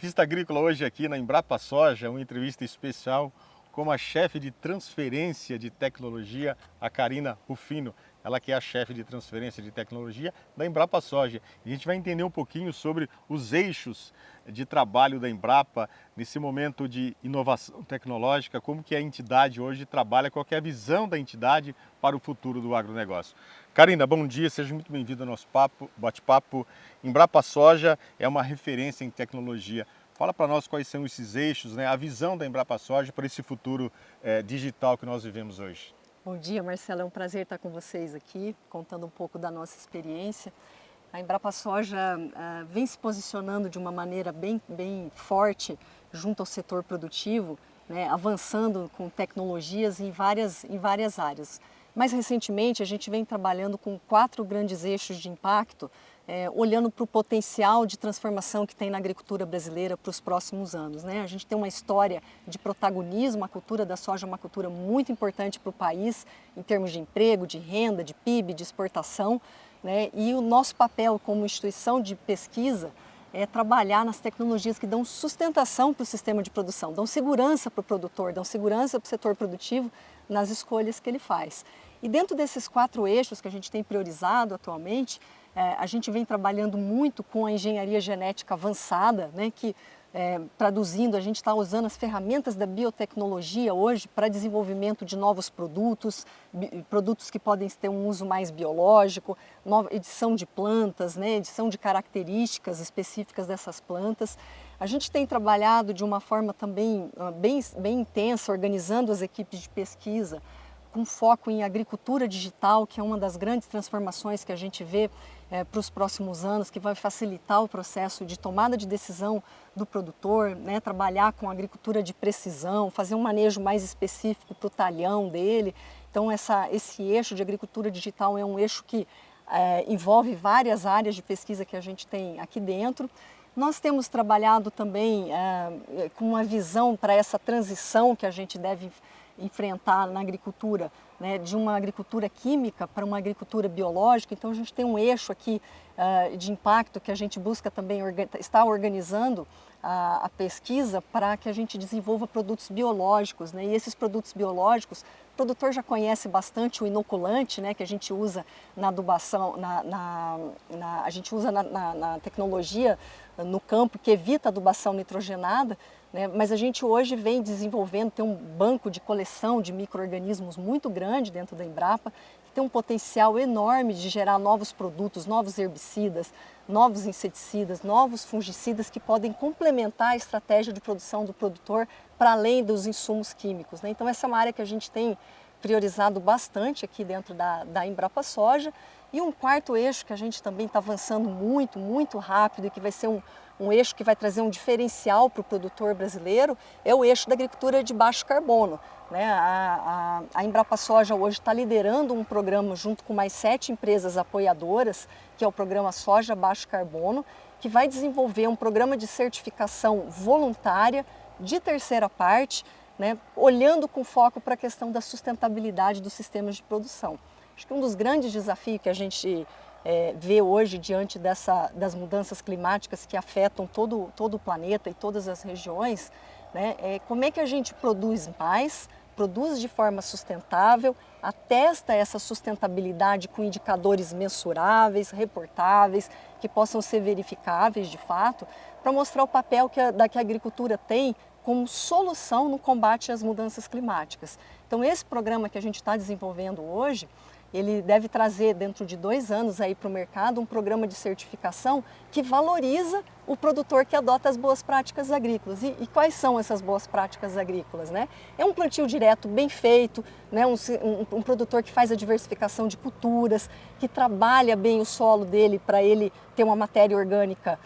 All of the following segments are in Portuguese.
Revista Agrícola hoje aqui na Embrapa Soja, uma entrevista especial com a chefe de transferência de tecnologia, a Karina Rufino. Ela que é a chefe de transferência de tecnologia da Embrapa Soja. E a gente vai entender um pouquinho sobre os eixos de trabalho da Embrapa nesse momento de inovação tecnológica, como que a entidade hoje trabalha, qual que é a visão da entidade para o futuro do agronegócio. Karina, bom dia, seja muito bem-vindo ao nosso bate-papo. Embrapa Soja é uma referência em tecnologia. Fala para nós quais são esses eixos, né? A visão da Embrapa Soja para esse futuro digital que nós vivemos hoje. Bom dia, Marcelo. É um prazer estar com vocês aqui, contando um pouco da nossa experiência. A Embrapa Soja vem se posicionando de uma maneira bem forte junto ao setor produtivo, né, avançando com tecnologias em várias áreas. Mais recentemente, a gente vem trabalhando com 4 grandes eixos de impacto, olhando para o potencial de transformação que tem na agricultura brasileira para os próximos anos, né? A gente tem uma história de protagonismo, a cultura da soja é uma cultura muito importante para o país, em termos de emprego, de renda, de PIB, de exportação, né? E o nosso papel como instituição de pesquisa é trabalhar nas tecnologias que dão sustentação para o sistema de produção, dão segurança para o produtor, dão segurança para o setor produtivo nas escolhas que ele faz. E dentro desses 4 eixos que a gente tem priorizado atualmente, a gente vem trabalhando muito com a engenharia genética avançada, né, que traduzindo, a gente está usando as ferramentas da biotecnologia hoje para desenvolvimento de novos produtos, produtos que podem ter um uso mais biológico, nova edição de plantas, né, edição de características específicas dessas plantas. A gente tem trabalhado de uma forma também bem intensa, organizando as equipes de pesquisa, com foco em agricultura digital, que é uma das grandes transformações que a gente vê para os próximos anos, que vai facilitar o processo de tomada de decisão do produtor, né, trabalhar com agricultura de precisão, fazer um manejo mais específico para o talhão dele. Então, esse eixo de agricultura digital é um eixo que envolve várias áreas de pesquisa que a gente tem aqui dentro. Nós temos trabalhado também com uma visão para essa transição que a gente deve enfrentar na agricultura, né, de uma agricultura química para uma agricultura biológica. Então a gente tem um eixo aqui de impacto que a gente busca também está organizando a pesquisa para que a gente desenvolva produtos biológicos, né, e esses produtos biológicos, o produtor já conhece bastante o inoculante, né, que a gente usa na adubação, a gente usa na tecnologia no campo que evita a adubação nitrogenada, né? Mas a gente hoje vem desenvolvendo, tem um banco de coleção de micro-organismos muito grande dentro da Embrapa, que tem um potencial enorme de gerar novos produtos, novos herbicidas, novos inseticidas, novos fungicidas que podem complementar a estratégia de produção do produtor para além dos insumos químicos, né? Então essa é uma área que a gente tem priorizado bastante aqui dentro da Embrapa Soja. E um 4º eixo que a gente também está avançando muito rápido e que vai ser um eixo que vai trazer um diferencial para o produtor brasileiro é o eixo da agricultura de baixo carbono, né? A Embrapa Soja hoje está liderando um programa junto com mais 7 empresas apoiadoras, que é o programa Soja Baixo Carbono, que vai desenvolver um programa de certificação voluntária de terceira parte, né, olhando com foco para a questão da sustentabilidade dos sistemas de produção. Acho que um dos grandes desafios que a gente vê hoje diante das mudanças climáticas que afetam todo o planeta e todas as regiões, né, é como é que a gente produz mais, produz de forma sustentável, atesta essa sustentabilidade com indicadores mensuráveis, reportáveis, que possam ser verificáveis de fato, para mostrar o papel que a agricultura tem como solução no combate às mudanças climáticas. Então esse programa que a gente está desenvolvendo hoje, ele deve trazer dentro de 2 anos aí para o mercado um programa de certificação que valoriza o produtor que adota as boas práticas agrícolas. E quais são essas boas práticas agrícolas, né? É um plantio direto bem feito, né? Um produtor que faz a diversificação de culturas, que trabalha bem o solo dele para ele ter uma matéria orgânica,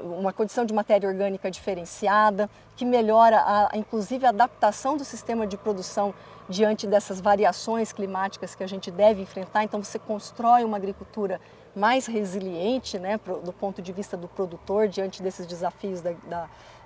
uma condição de matéria orgânica diferenciada, que melhora inclusive a adaptação do sistema de produção diante dessas variações climáticas que a gente deve enfrentar. Então você constrói uma agricultura mais resiliente, né, do ponto de vista do produtor diante desses desafios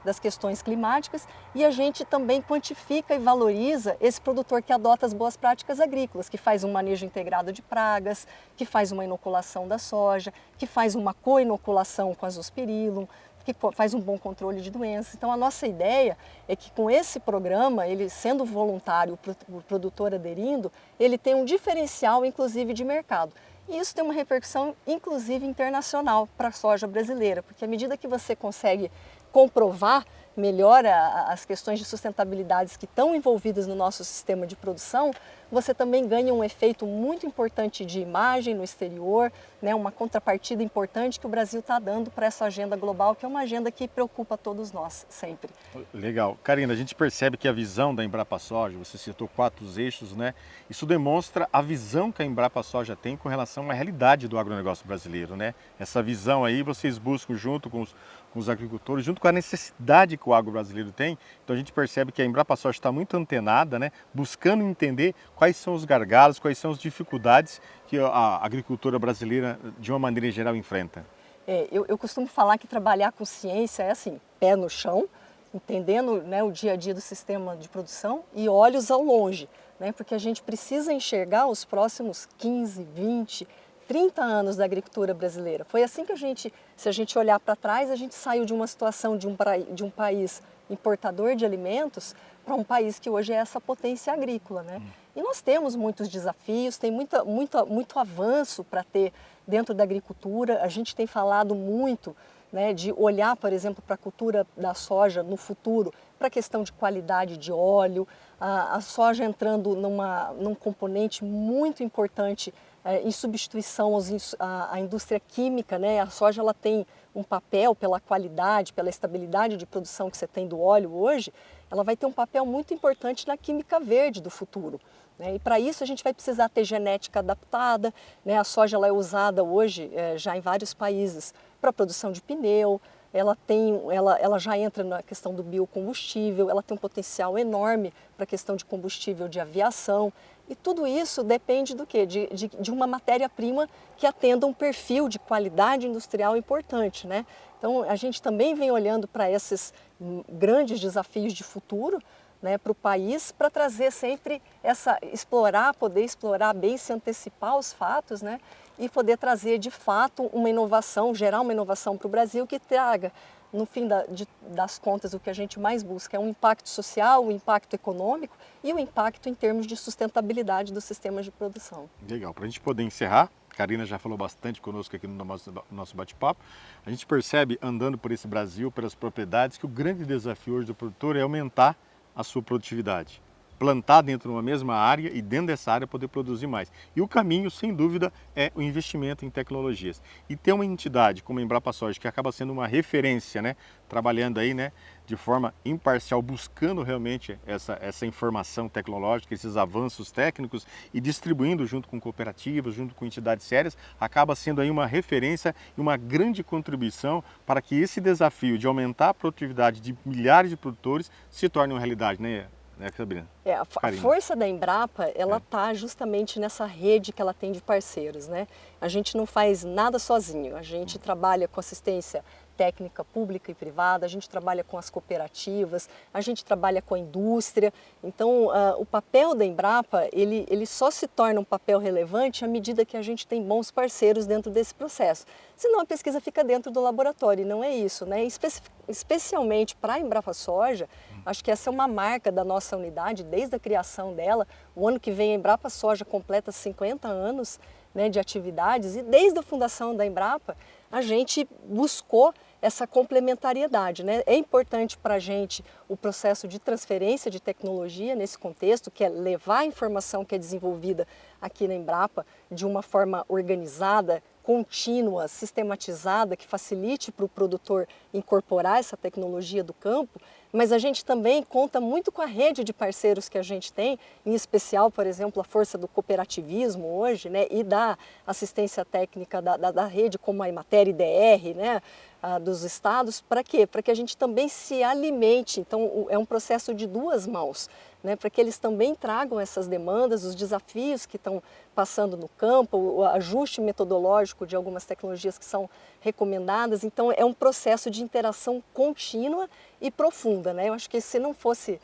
das questões climáticas, e a gente também quantifica e valoriza esse produtor que adota as boas práticas agrícolas, que faz um manejo integrado de pragas, que faz uma inoculação da soja, que faz uma co-inoculação com azospirillum, que faz um bom controle de doenças. Então, a nossa ideia é que com esse programa, ele sendo voluntário, o produtor aderindo, ele tem um diferencial, inclusive, de mercado. E isso tem uma repercussão, inclusive, internacional para a soja brasileira, porque à medida que você consegue comprovar melhor as questões de sustentabilidade que estão envolvidas no nosso sistema de produção, você também ganha um efeito muito importante de imagem no exterior, né, uma contrapartida importante que o Brasil está dando para essa agenda global, que é uma agenda que preocupa todos nós, sempre. Legal. Karina, a gente percebe que a visão da Embrapa Soja, você citou 4 eixos, né? Isso demonstra a visão que a Embrapa Soja tem com relação à realidade do agronegócio brasileiro, né? Essa visão aí vocês buscam junto com os agricultores, junto com a necessidade que o agro brasileiro tem. Então a gente percebe que a Embrapa Soja está muito antenada, né? Buscando entender quais são os gargalos, quais são as dificuldades que a agricultura brasileira, de uma maneira geral, enfrenta. Eu costumo falar que trabalhar com ciência é assim, pé no chão, entendendo, né, o dia a dia do sistema de produção e olhos ao longe, né, porque a gente precisa enxergar os próximos 15, 20, 30 anos da agricultura brasileira. Foi assim que se a gente olhar para trás, a gente saiu de uma situação de um país importador de alimentos para um país que hoje é essa potência agrícola, né? E nós temos muitos desafios, tem muito avanço para ter dentro da agricultura. A gente tem falado muito, né, de olhar, por exemplo, para a cultura da soja no futuro, para a questão de qualidade de óleo, a soja entrando num componente muito importante em substituição à indústria química, né? A soja ela tem um papel pela qualidade, pela estabilidade de produção que você tem do óleo hoje, ela vai ter um papel muito importante na química verde do futuro, né? E para isso a gente vai precisar ter genética adaptada, né? A soja ela é usada hoje já em vários países para a produção de pneu, ela já entra na questão do biocombustível, ela tem um potencial enorme para a questão de combustível de aviação. E tudo isso depende do quê? De uma matéria-prima que atenda um perfil de qualidade industrial importante, né? Então, a gente também vem olhando para esses grandes desafios de futuro, né, para o país, para trazer sempre poder explorar bem, se antecipar aos fatos, né, e poder trazer de fato uma inovação, gerar uma inovação para o Brasil que traga, no fim das contas, o que a gente mais busca é um impacto social, um impacto econômico e um impacto em termos de sustentabilidade dos sistemas de produção. Legal. Para a gente poder encerrar, a Karina já falou bastante conosco aqui no nosso bate-papo, a gente percebe, andando por esse Brasil, pelas propriedades, que o grande desafio hoje do produtor é aumentar a sua produtividade. Plantar dentro de uma mesma área e dentro dessa área poder produzir mais. E o caminho, sem dúvida, é o investimento em tecnologias. E ter uma entidade como a Embrapa Soja, que acaba sendo uma referência, né, trabalhando aí, né, de forma imparcial, buscando realmente essa informação tecnológica, esses avanços técnicos e distribuindo junto com cooperativas, junto com entidades sérias, acaba sendo aí uma referência e uma grande contribuição para que esse desafio de aumentar a produtividade de milhares de produtores se torne uma realidade, né, Sabrina? A força da Embrapa, ela está justamente nessa rede que ela tem de parceiros, né? A gente não faz nada sozinho, a gente trabalha com assistência técnica pública e privada, a gente trabalha com as cooperativas, a gente trabalha com a indústria. Então, o papel da Embrapa, ele só se torna um papel relevante à medida que a gente tem bons parceiros dentro desse processo. Senão a pesquisa fica dentro do laboratório, e não é isso, né? Especialmente para a Embrapa Soja, acho que essa é uma marca da nossa unidade, desde a criação dela. O ano que vem a Embrapa Soja completa 50 anos, né, de atividades, e desde a fundação da Embrapa a gente buscou essa complementariedade, né? É importante para a gente o processo de transferência de tecnologia nesse contexto, que é levar a informação que é desenvolvida aqui na Embrapa de uma forma organizada, contínua, sistematizada, que facilite para o produtor incorporar essa tecnologia do campo, mas a gente também conta muito com a rede de parceiros que a gente tem, em especial, por exemplo, a força do cooperativismo hoje, né, e da assistência técnica da rede, como a Emater IDR, né, dos estados. Para quê? Para que a gente também se alimente. Então, é um processo de duas mãos, né, para que eles também tragam essas demandas, os desafios que estão passando no campo, o ajuste metodológico de algumas tecnologias que são recomendadas. Então, é um processo de interação contínua e profunda, né? Eu acho que se não fosse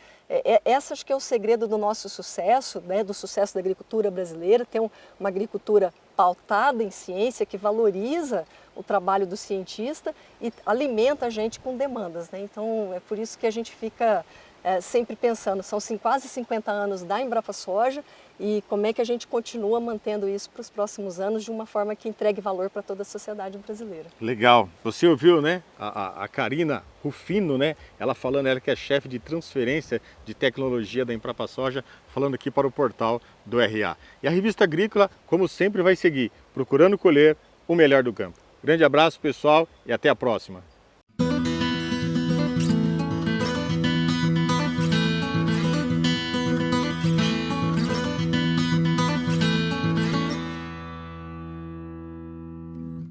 Essa acho que é o segredo do nosso sucesso, né, do sucesso da agricultura brasileira, ter uma agricultura pautada em ciência, que valoriza o trabalho do cientista e alimenta a gente com demandas, né? Então é por isso que a gente fica sempre pensando, são quase 50 anos da Embrapa Soja e como é que a gente continua mantendo isso para os próximos anos de uma forma que entregue valor para toda a sociedade brasileira. Legal. Você ouviu, né? A Karina Rufino, né? Ela falando, ela que é chefe de transferência de tecnologia da Embrapa Soja, falando aqui para o portal do RA. E a Revista Agrícola, como sempre, vai seguir procurando colher o melhor do campo. Grande abraço, pessoal, e até a próxima.